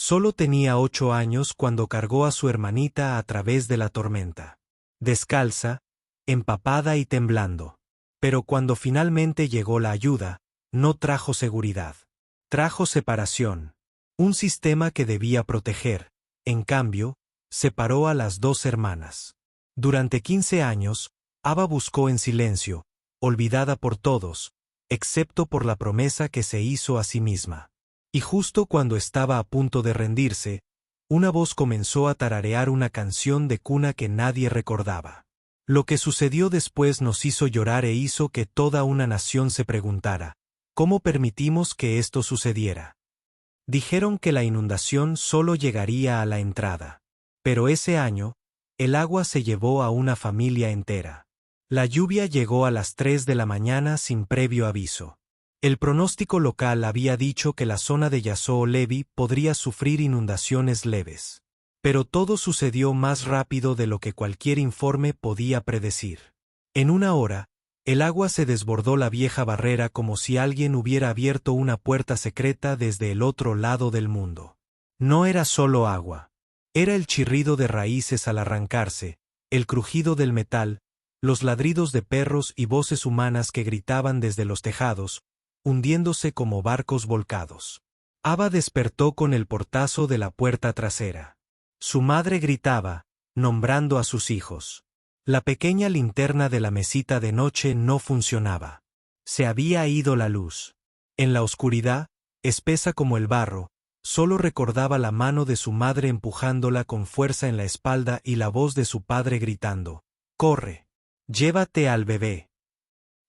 Solo tenía 8 años cuando cargó a su hermanita a través de la tormenta. Descalza, empapada y temblando. Pero cuando finalmente llegó la ayuda, no trajo seguridad. Trajo separación. Un sistema que debía proteger, en cambio, separó a las dos hermanas. Durante 15 años, Ava buscó en silencio, olvidada por todos, excepto por la promesa que se hizo a sí misma. Y justo cuando estaba a punto de rendirse, una voz comenzó a tararear una canción de cuna que nadie recordaba. Lo que sucedió después nos hizo llorar e hizo que toda una nación se preguntara, ¿cómo permitimos que esto sucediera? Dijeron que la inundación solo llegaría a la entrada. Pero ese año, el agua se llevó a una familia entera. La lluvia llegó a las 3 de la mañana sin previo aviso. El pronóstico local había dicho que la zona de Yazoo Levy podría sufrir inundaciones leves. Pero todo sucedió más rápido de lo que cualquier informe podía predecir. En una hora, el agua se desbordó la vieja barrera como si alguien hubiera abierto una puerta secreta desde el otro lado del mundo. No era solo agua. Era el chirrido de raíces al arrancarse, el crujido del metal, los ladridos de perros y voces humanas que gritaban desde los tejados, hundiéndose como barcos volcados. Ava despertó con el portazo de la puerta trasera. Su madre gritaba, nombrando a sus hijos. La pequeña linterna de la mesita de noche no funcionaba. Se había ido la luz. En la oscuridad, espesa como el barro, solo recordaba la mano de su madre empujándola con fuerza en la espalda y la voz de su padre gritando, «¡Corre! ¡Llévate al bebé!».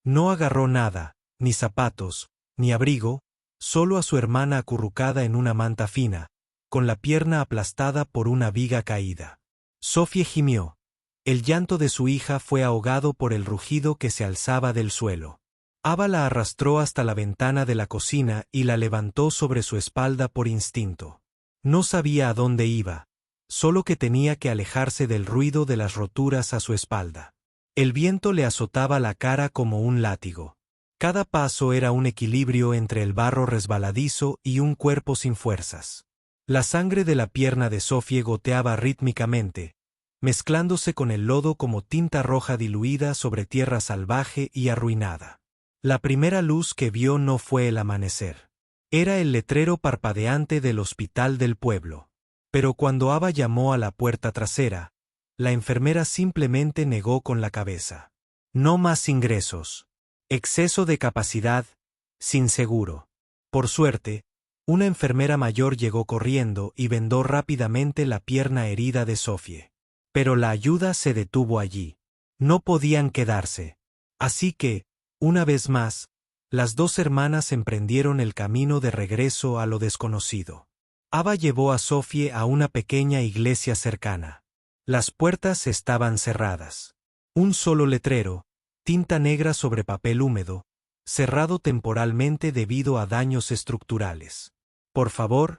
No agarró nada, ni zapatos, ni abrigo, solo a su hermana acurrucada en una manta fina, con la pierna aplastada por una viga caída. Sophie gimió. El llanto de su hija fue ahogado por el rugido que se alzaba del suelo. Ava la arrastró hasta la ventana de la cocina y la levantó sobre su espalda por instinto. No sabía a dónde iba, solo que tenía que alejarse del ruido de las roturas a su espalda. El viento le azotaba la cara como un látigo. Cada paso era un equilibrio entre el barro resbaladizo y un cuerpo sin fuerzas. La sangre de la pierna de Sophie goteaba rítmicamente, mezclándose con el lodo como tinta roja diluida sobre tierra salvaje y arruinada. La primera luz que vio no fue el amanecer. Era el letrero parpadeante del hospital del pueblo. Pero cuando Ava llamó a la puerta trasera, la enfermera simplemente negó con la cabeza. No más ingresos. Exceso de capacidad, sin seguro. Por suerte, una enfermera mayor llegó corriendo y vendó rápidamente la pierna herida de Sophie. Pero la ayuda se detuvo allí. No podían quedarse. Así que, una vez más, las dos hermanas emprendieron el camino de regreso a lo desconocido. Ava llevó a Sophie a una pequeña iglesia cercana. Las puertas estaban cerradas. Un solo letrero, tinta negra sobre papel húmedo, cerrado temporalmente debido a daños estructurales. Por favor,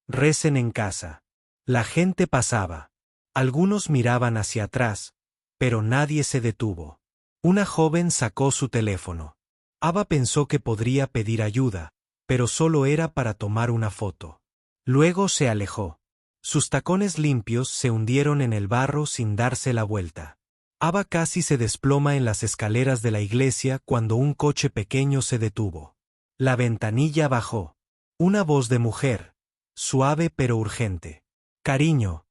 recen en casa. La gente pasaba. Algunos miraban hacia atrás, pero nadie se detuvo. Una joven sacó su teléfono. Ava pensó que podría pedir ayuda, pero solo era para tomar una foto. Luego se alejó. Sus tacones limpios se hundieron en el barro sin darse la vuelta. Ava casi se desploma en las escaleras de la iglesia cuando un coche pequeño se detuvo. La ventanilla bajó. Una voz de mujer, suave pero urgente. «Cariño,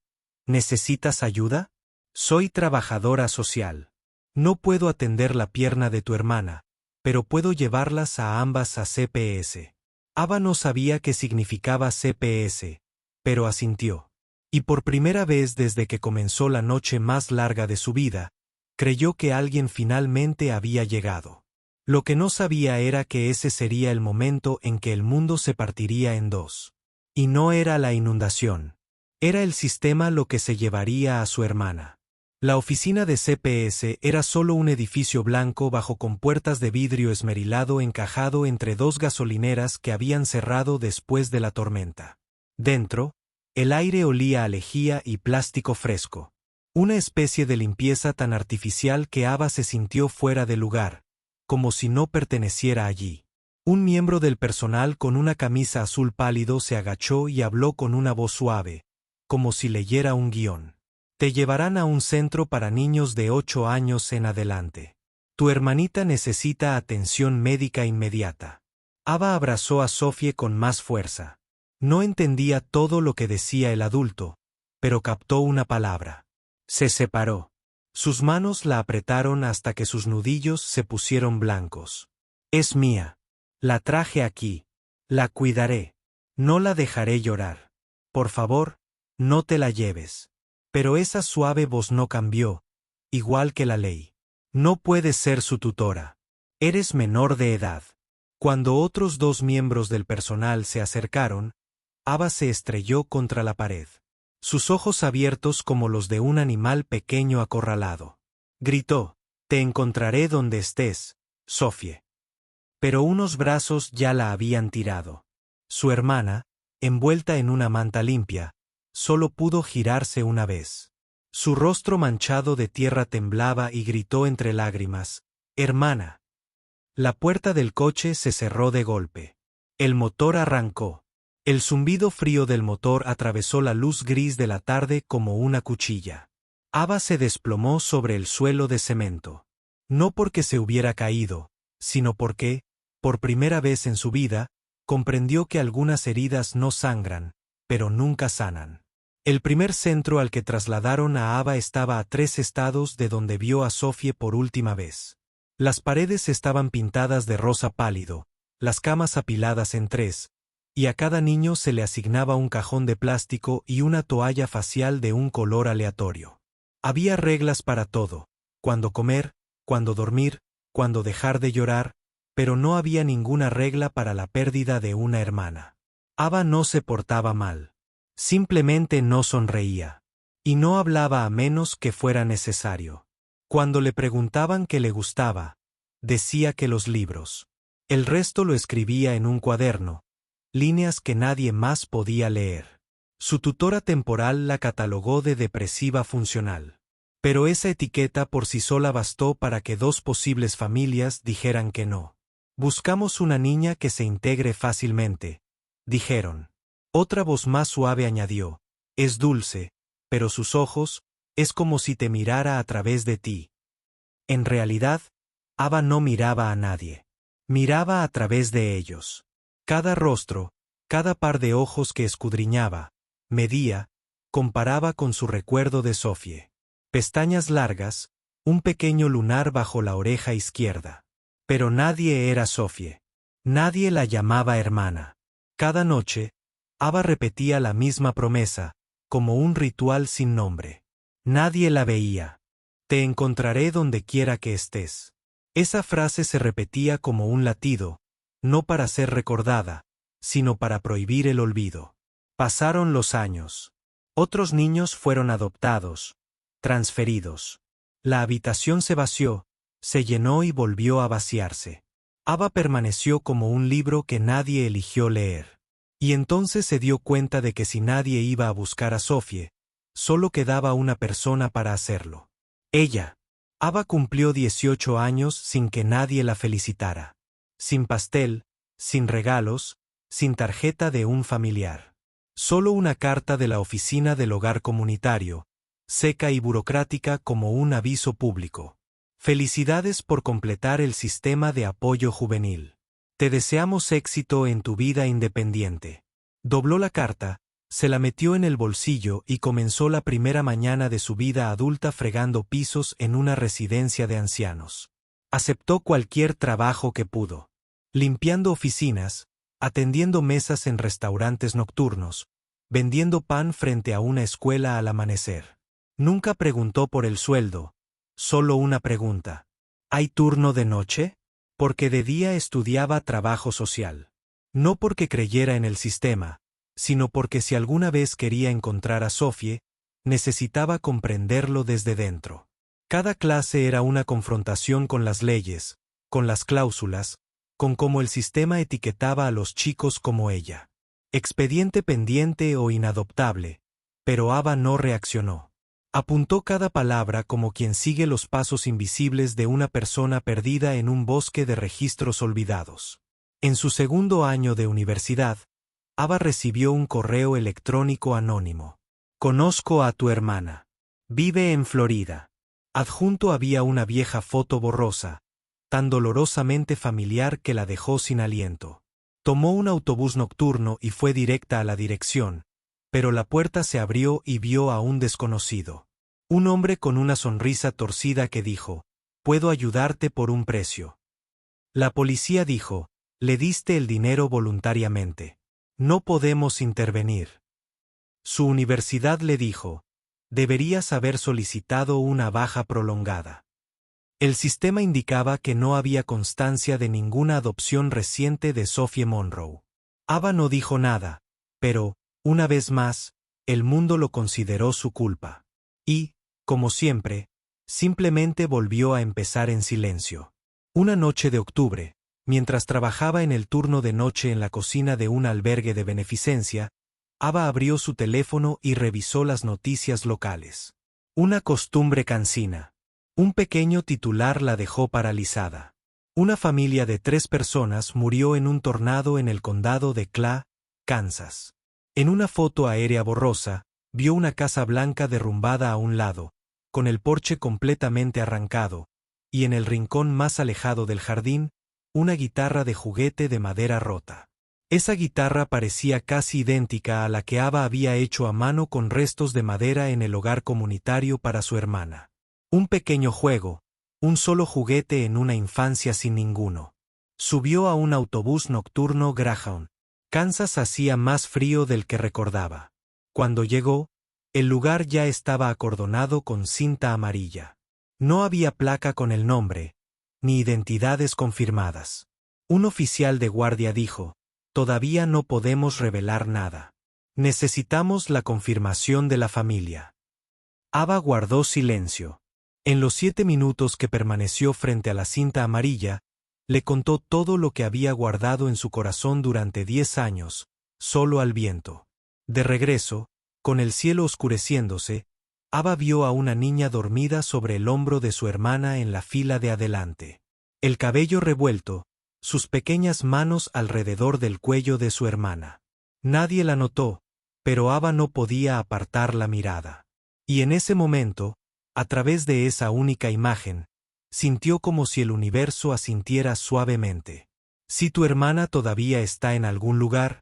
¿necesitas ayuda? Soy trabajadora social. No puedo atender la pierna de tu hermana, pero puedo llevarlas a ambas a CPS». Ava no sabía qué significaba CPS, pero asintió. Y por primera vez desde que comenzó la noche más larga de su vida, creyó que alguien finalmente había llegado. Lo que no sabía era que ese sería el momento en que el mundo se partiría en dos. Y no era la inundación. Era el sistema lo que se llevaría a su hermana. La oficina de CPS era solo un edificio blanco bajo compuertas de vidrio esmerilado encajado entre dos gasolineras que habían cerrado después de la tormenta. Dentro, el aire olía a lejía y plástico fresco. Una especie de limpieza tan artificial que Ava se sintió fuera de lugar, como si no perteneciera allí. Un miembro del personal con una camisa azul pálido se agachó y habló con una voz suave, como si leyera un guión. Te llevarán a un centro para niños de 8 años en adelante. Tu hermanita necesita atención médica inmediata. Ava abrazó a Sophie con más fuerza. No entendía todo lo que decía el adulto, pero captó una palabra. Se separó. Sus manos la apretaron hasta que sus nudillos se pusieron blancos. Es mía. La traje aquí. La cuidaré. No la dejaré llorar. Por favor, no te la lleves. Pero esa suave voz no cambió, igual que la ley. No puedes ser su tutora. Eres menor de edad. Cuando otros 2 miembros del personal se acercaron, Ava se estrelló contra la pared. Sus ojos abiertos como los de un animal pequeño acorralado. Gritó, «Te encontraré donde estés, Sophie». Pero unos brazos ya la habían tirado. Su hermana, envuelta en una manta limpia, solo pudo girarse una vez. Su rostro manchado de tierra temblaba y gritó entre lágrimas, «Hermana». La puerta del coche se cerró de golpe. El motor arrancó. El zumbido frío del motor atravesó la luz gris de la tarde como una cuchilla. Ava se desplomó sobre el suelo de cemento. No porque se hubiera caído, sino porque, por primera vez en su vida, comprendió que algunas heridas no sangran, pero nunca sanan. El primer centro al que trasladaron a Ava estaba a 3 estados de donde vio a Sophie por última vez. Las paredes estaban pintadas de rosa pálido, las camas apiladas en 3, y a cada niño se le asignaba un cajón de plástico y una toalla facial de un color aleatorio. Había reglas para todo, cuándo comer, cuándo dormir, cuándo dejar de llorar, pero no había ninguna regla para la pérdida de una hermana. Ava no se portaba mal. Simplemente no sonreía. Y no hablaba a menos que fuera necesario. Cuando le preguntaban qué le gustaba, decía que los libros. El resto lo escribía en un cuaderno, líneas que nadie más podía leer. Su tutora temporal la catalogó de depresiva funcional. Pero esa etiqueta por sí sola bastó para que 2 posibles familias dijeran que no. Buscamos una niña que se integre fácilmente, dijeron. Otra voz más suave añadió, es dulce, pero sus ojos, es como si te mirara a través de ti. En realidad, Ava no miraba a nadie. Miraba a través de ellos. Cada rostro, cada par de ojos que escudriñaba, medía, comparaba con su recuerdo de Sophie. Pestañas largas, un pequeño lunar bajo la oreja izquierda. Pero nadie era Sophie. Nadie la llamaba hermana. Cada noche, Ava repetía la misma promesa, como un ritual sin nombre. Nadie la veía. Te encontraré donde quiera que estés. Esa frase se repetía como un latido, no para ser recordada, sino para prohibir el olvido. Pasaron los años. Otros niños fueron adoptados, transferidos. La habitación se vació, se llenó y volvió a vaciarse. Ava permaneció como un libro que nadie eligió leer. Y entonces se dio cuenta de que si nadie iba a buscar a Sophie, solo quedaba una persona para hacerlo. Ella. Ava cumplió 18 años sin que nadie la felicitara. Sin pastel, sin regalos, sin tarjeta de un familiar. Solo una carta de la oficina del hogar comunitario, seca y burocrática como un aviso público. Felicidades por completar el sistema de apoyo juvenil. Te deseamos éxito en tu vida independiente. Dobló la carta, se la metió en el bolsillo y comenzó la primera mañana de su vida adulta fregando pisos en una residencia de ancianos. Aceptó cualquier trabajo que pudo. Limpiando oficinas, atendiendo mesas en restaurantes nocturnos, vendiendo pan frente a una escuela al amanecer. Nunca preguntó por el sueldo, solo una pregunta. ¿Hay turno de noche? Porque de día estudiaba trabajo social. No porque creyera en el sistema, sino porque si alguna vez quería encontrar a Sophie, necesitaba comprenderlo desde dentro. Cada clase era una confrontación con las leyes, con las cláusulas, con cómo el sistema etiquetaba a los chicos como ella. Expediente pendiente o inadoptable, pero Ava no reaccionó. Apuntó cada palabra como quien sigue los pasos invisibles de una persona perdida en un bosque de registros olvidados. En su segundo año de universidad, Ava recibió un correo electrónico anónimo. Conozco a tu hermana. Vive en Florida. Adjunto había una vieja foto borrosa, tan dolorosamente familiar que la dejó sin aliento. Tomó un autobús nocturno y fue directa a la dirección, pero la puerta se abrió y vio a un desconocido. Un hombre con una sonrisa torcida que dijo: «Puedo ayudarte por un precio». La policía dijo: «Le diste el dinero voluntariamente. No podemos intervenir». Su universidad le dijo: «Deberías haber solicitado una baja prolongada». El sistema indicaba que no había constancia de ninguna adopción reciente de Sophie Monroe. Ava no dijo nada, pero, una vez más, el mundo lo consideró su culpa. Y, como siempre, simplemente volvió a empezar en silencio. Una noche de octubre, mientras trabajaba en el turno de noche en la cocina de un albergue de beneficencia, Ava abrió su teléfono y revisó las noticias locales. Una costumbre cansina. Un pequeño titular la dejó paralizada. Una familia de 3 personas murió en un tornado en el condado de Clay, Kansas. En una foto aérea borrosa, vio una casa blanca derrumbada a un lado, con el porche completamente arrancado, y en el rincón más alejado del jardín, una guitarra de juguete de madera rota. Esa guitarra parecía casi idéntica a la que Ava había hecho a mano con restos de madera en el hogar comunitario para su hermana. Un pequeño juego, un solo juguete en una infancia sin ninguno. Subió a un autobús nocturno Greyhound. Kansas hacía más frío del que recordaba. Cuando llegó, el lugar ya estaba acordonado con cinta amarilla. No había placa con el nombre, ni identidades confirmadas. Un oficial de guardia dijo: «Todavía no podemos revelar nada. Necesitamos la confirmación de la familia». Ava guardó silencio. En los 7 minutos que permaneció frente a la cinta amarilla, le contó todo lo que había guardado en su corazón durante 10 años, solo al viento. De regreso, con el cielo oscureciéndose, Ava vio a una niña dormida sobre el hombro de su hermana en la fila de adelante. El cabello revuelto, sus pequeñas manos alrededor del cuello de su hermana. Nadie la notó, pero Ava no podía apartar la mirada. Y en ese momento, a través de esa única imagen, sintió como si el universo asintiera suavemente. Si tu hermana todavía está en algún lugar,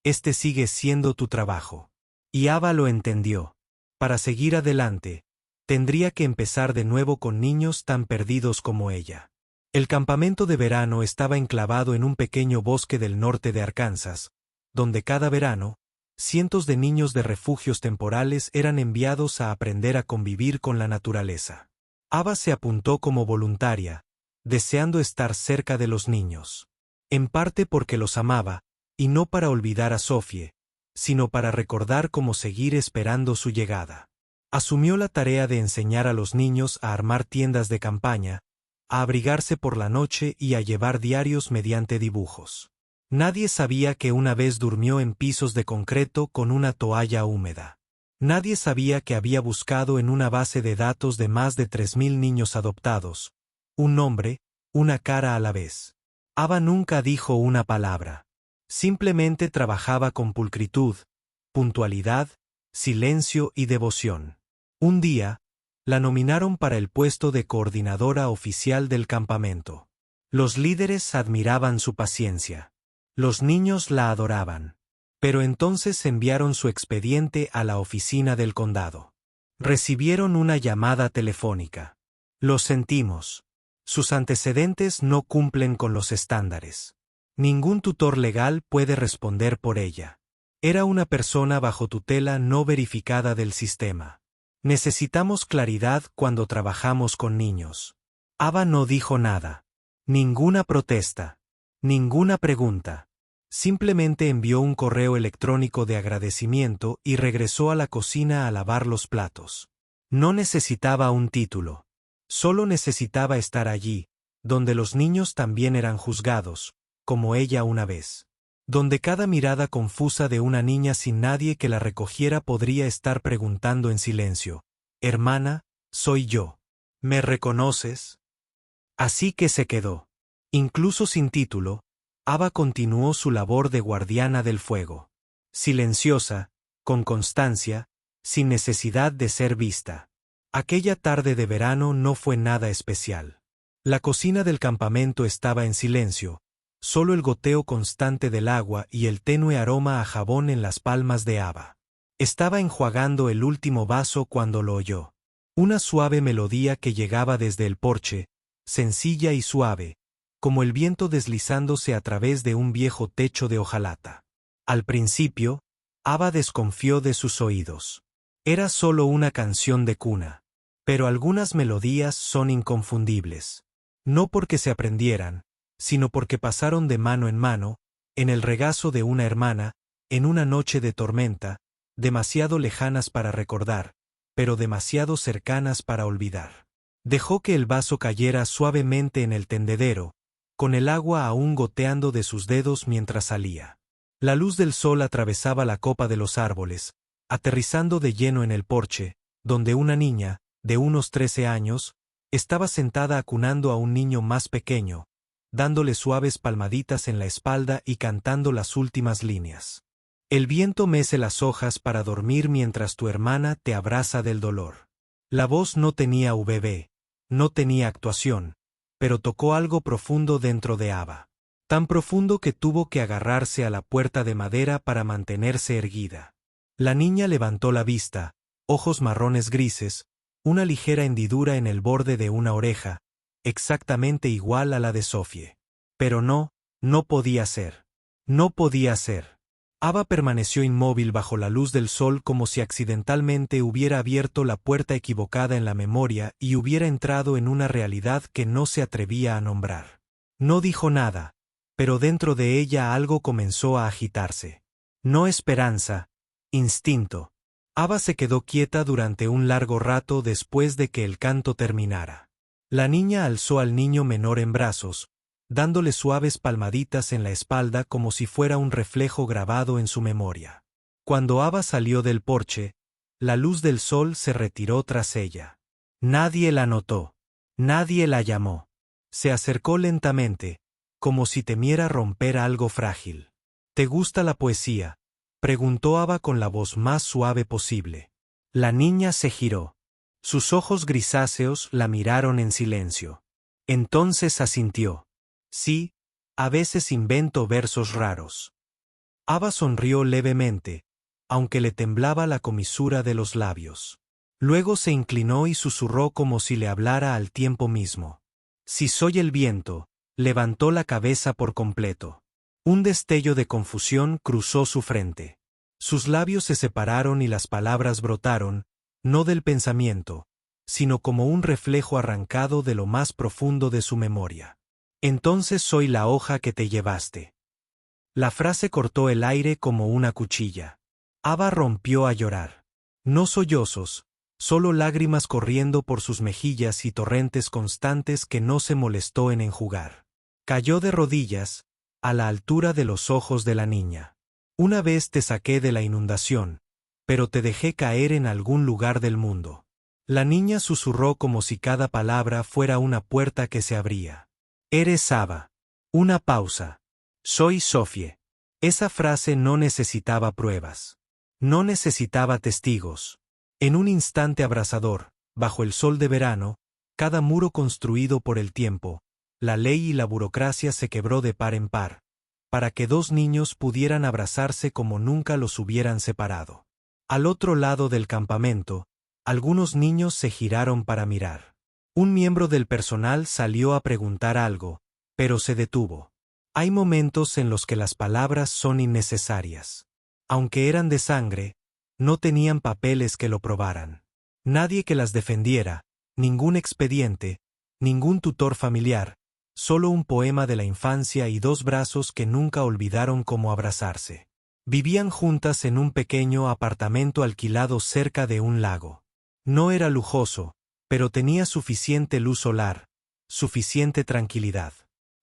este sigue siendo tu trabajo. Y Ava lo entendió. Para seguir adelante, tendría que empezar de nuevo con niños tan perdidos como ella. El campamento de verano estaba enclavado en un pequeño bosque del norte de Arkansas, donde cada verano, cientos de niños de refugios temporales eran enviados a aprender a convivir con la naturaleza. Ava se apuntó como voluntaria, deseando estar cerca de los niños. En parte porque los amaba, y no para olvidar a Sophie, sino para recordar cómo seguir esperando su llegada. Asumió la tarea de enseñar a los niños a armar tiendas de campaña, a abrigarse por la noche y a llevar diarios mediante dibujos. Nadie sabía que una vez durmió en pisos de concreto con una toalla húmeda. Nadie sabía que había buscado en una base de datos de más de 3.000 niños adoptados, un nombre, una cara a la vez. Ava nunca dijo una palabra. Simplemente trabajaba con pulcritud, puntualidad, silencio y devoción. Un día, la nominaron para el puesto de coordinadora oficial del campamento. Los líderes admiraban su paciencia. Los niños la adoraban. Pero entonces enviaron su expediente a la oficina del condado. Recibieron una llamada telefónica. Lo sentimos. Sus antecedentes no cumplen con los estándares. Ningún tutor legal puede responder por ella. Era una persona bajo tutela no verificada del sistema. Necesitamos claridad cuando trabajamos con niños. Ava no dijo nada. Ninguna protesta. Ninguna pregunta. Simplemente envió un correo electrónico de agradecimiento y regresó a la cocina a lavar los platos. No necesitaba un título. Solo necesitaba estar allí, donde los niños también eran juzgados, como ella una vez. Donde cada mirada confusa de una niña sin nadie que la recogiera podría estar preguntando en silencio: «Hermana, soy yo. ¿Me reconoces?». Así que se quedó. Incluso sin título, Ava continuó su labor de guardiana del fuego. Silenciosa, con constancia, sin necesidad de ser vista. Aquella tarde de verano no fue nada especial. La cocina del campamento estaba en silencio, solo el goteo constante del agua y el tenue aroma a jabón en las palmas de Ava. Estaba enjuagando el último vaso cuando lo oyó. Una suave melodía que llegaba desde el porche, sencilla y suave, como el viento deslizándose a través de un viejo techo de hojalata. Al principio, Ava desconfió de sus oídos. Era solo una canción de cuna. Pero algunas melodías son inconfundibles. No porque se aprendieran, sino porque pasaron de mano en mano, en el regazo de una hermana, en una noche de tormenta, demasiado lejanas para recordar, pero demasiado cercanas para olvidar. Dejó que el vaso cayera suavemente en el tendedero, con el agua aún goteando de sus dedos mientras salía. La luz del sol atravesaba la copa de los árboles, aterrizando de lleno en el porche, donde una niña, de unos 13 años, estaba sentada acunando a un niño más pequeño, dándole suaves palmaditas en la espalda y cantando las últimas líneas. El viento mece las hojas para dormir mientras tu hermana te abraza del dolor. La voz no tenía VB, no tenía actuación, pero tocó algo profundo dentro de Ava. Tan profundo que tuvo que agarrarse a la puerta de madera para mantenerse erguida. La niña levantó la vista, ojos marrones grises, una ligera hendidura en el borde de una oreja, exactamente igual a la de Sofie. Pero no podía ser. No podía ser. Ava permaneció inmóvil bajo la luz del sol como si accidentalmente hubiera abierto la puerta equivocada en la memoria y hubiera entrado en una realidad que no se atrevía a nombrar. No dijo nada, pero dentro de ella algo comenzó a agitarse. No esperanza, instinto. Ava se quedó quieta durante un largo rato después de que el canto terminara. La niña alzó al niño menor en brazos, dándole suaves palmaditas en la espalda como si fuera un reflejo grabado en su memoria. Cuando Ava salió del porche, la luz del sol se retiró tras ella. Nadie la notó. Nadie la llamó. Se acercó lentamente, como si temiera romper algo frágil. ¿Te gusta la poesía?, preguntó Ava con la voz más suave posible. La niña se giró. Sus ojos grisáceos la miraron en silencio. Entonces asintió. Sí, a veces invento versos raros. Ava sonrió levemente, aunque le temblaba la comisura de los labios. Luego se inclinó y susurró como si le hablara al tiempo mismo. Si soy el viento, levantó la cabeza por completo. Un destello de confusión cruzó su frente. Sus labios se separaron y las palabras brotaron, no del pensamiento, sino como un reflejo arrancado de lo más profundo de su memoria. Entonces soy la hoja que te llevaste. La frase cortó el aire como una cuchilla. Ava rompió a llorar. No sollozos, solo lágrimas corriendo por sus mejillas y torrentes constantes que no se molestó en enjugar. Cayó de rodillas, a la altura de los ojos de la niña. Una vez te saqué de la inundación, pero te dejé caer en algún lugar del mundo. La niña susurró como si cada palabra fuera una puerta que se abría. Eres Ava. Una pausa. Soy Sofie. Esa frase no necesitaba pruebas. No necesitaba testigos. En un instante abrasador, bajo el sol de verano, cada muro construido por el tiempo, la ley y la burocracia se quebró de par en par, para que dos niños pudieran abrazarse como nunca los hubieran separado. Al otro lado del campamento, algunos niños se giraron para mirar. Un miembro del personal salió a preguntar algo, pero se detuvo. Hay momentos en los que las palabras son innecesarias. Aunque eran de sangre, no tenían papeles que lo probaran. Nadie que las defendiera, ningún expediente, ningún tutor familiar, solo un poema de la infancia y dos brazos que nunca olvidaron cómo abrazarse. Vivían juntas en un pequeño apartamento alquilado cerca de un lago. No era lujoso, pero tenía suficiente luz solar, suficiente tranquilidad.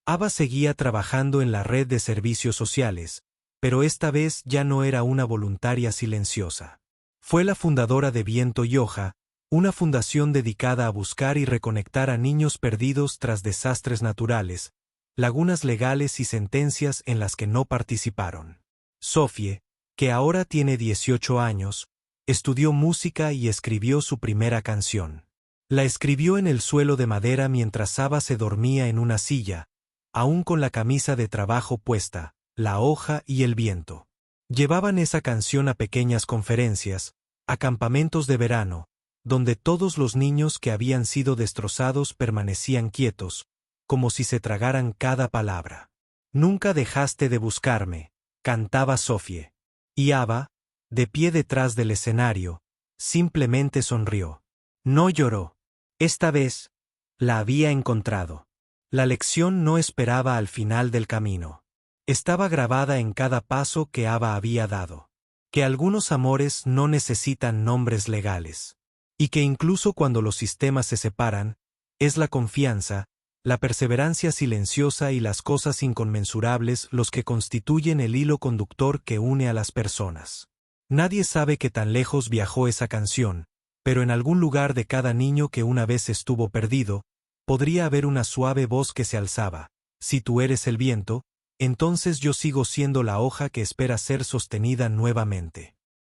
Ava seguía trabajando en la red de servicios sociales, pero esta vez ya no era una voluntaria silenciosa. Fue la fundadora de Viento y Hoja, una fundación dedicada a buscar y reconectar a niños perdidos tras desastres naturales, lagunas legales y sentencias en las que no participaron. Sophie, que ahora tiene 18 años, estudió música y escribió su primera canción. La escribió en el suelo de madera mientras Saba se dormía en una silla, aún con la camisa de trabajo puesta, la hoja y el viento. Llevaban esa canción a pequeñas conferencias, a campamentos de verano, donde todos los niños que habían sido destrozados permanecían quietos, como si se tragaran cada palabra. Nunca dejaste de buscarme, cantaba Sophie. Y Ava, de pie detrás del escenario, simplemente sonrió. No lloró. Esta vez, la había encontrado. La lección no esperaba al final del camino. Estaba grabada en cada paso que Ava había dado. Que algunos amores no necesitan nombres legales. Y que incluso cuando los sistemas se separan, es la confianza, la perseverancia silenciosa y las cosas inconmensurables los que constituyen el hilo conductor que une a las personas. Nadie sabe qué tan lejos viajó esa canción, pero en algún lugar de cada niño que una vez estuvo perdido, podría haber una suave voz que se alzaba. Si tú eres el viento, entonces yo sigo siendo la hoja que espera ser sostenida nuevamente.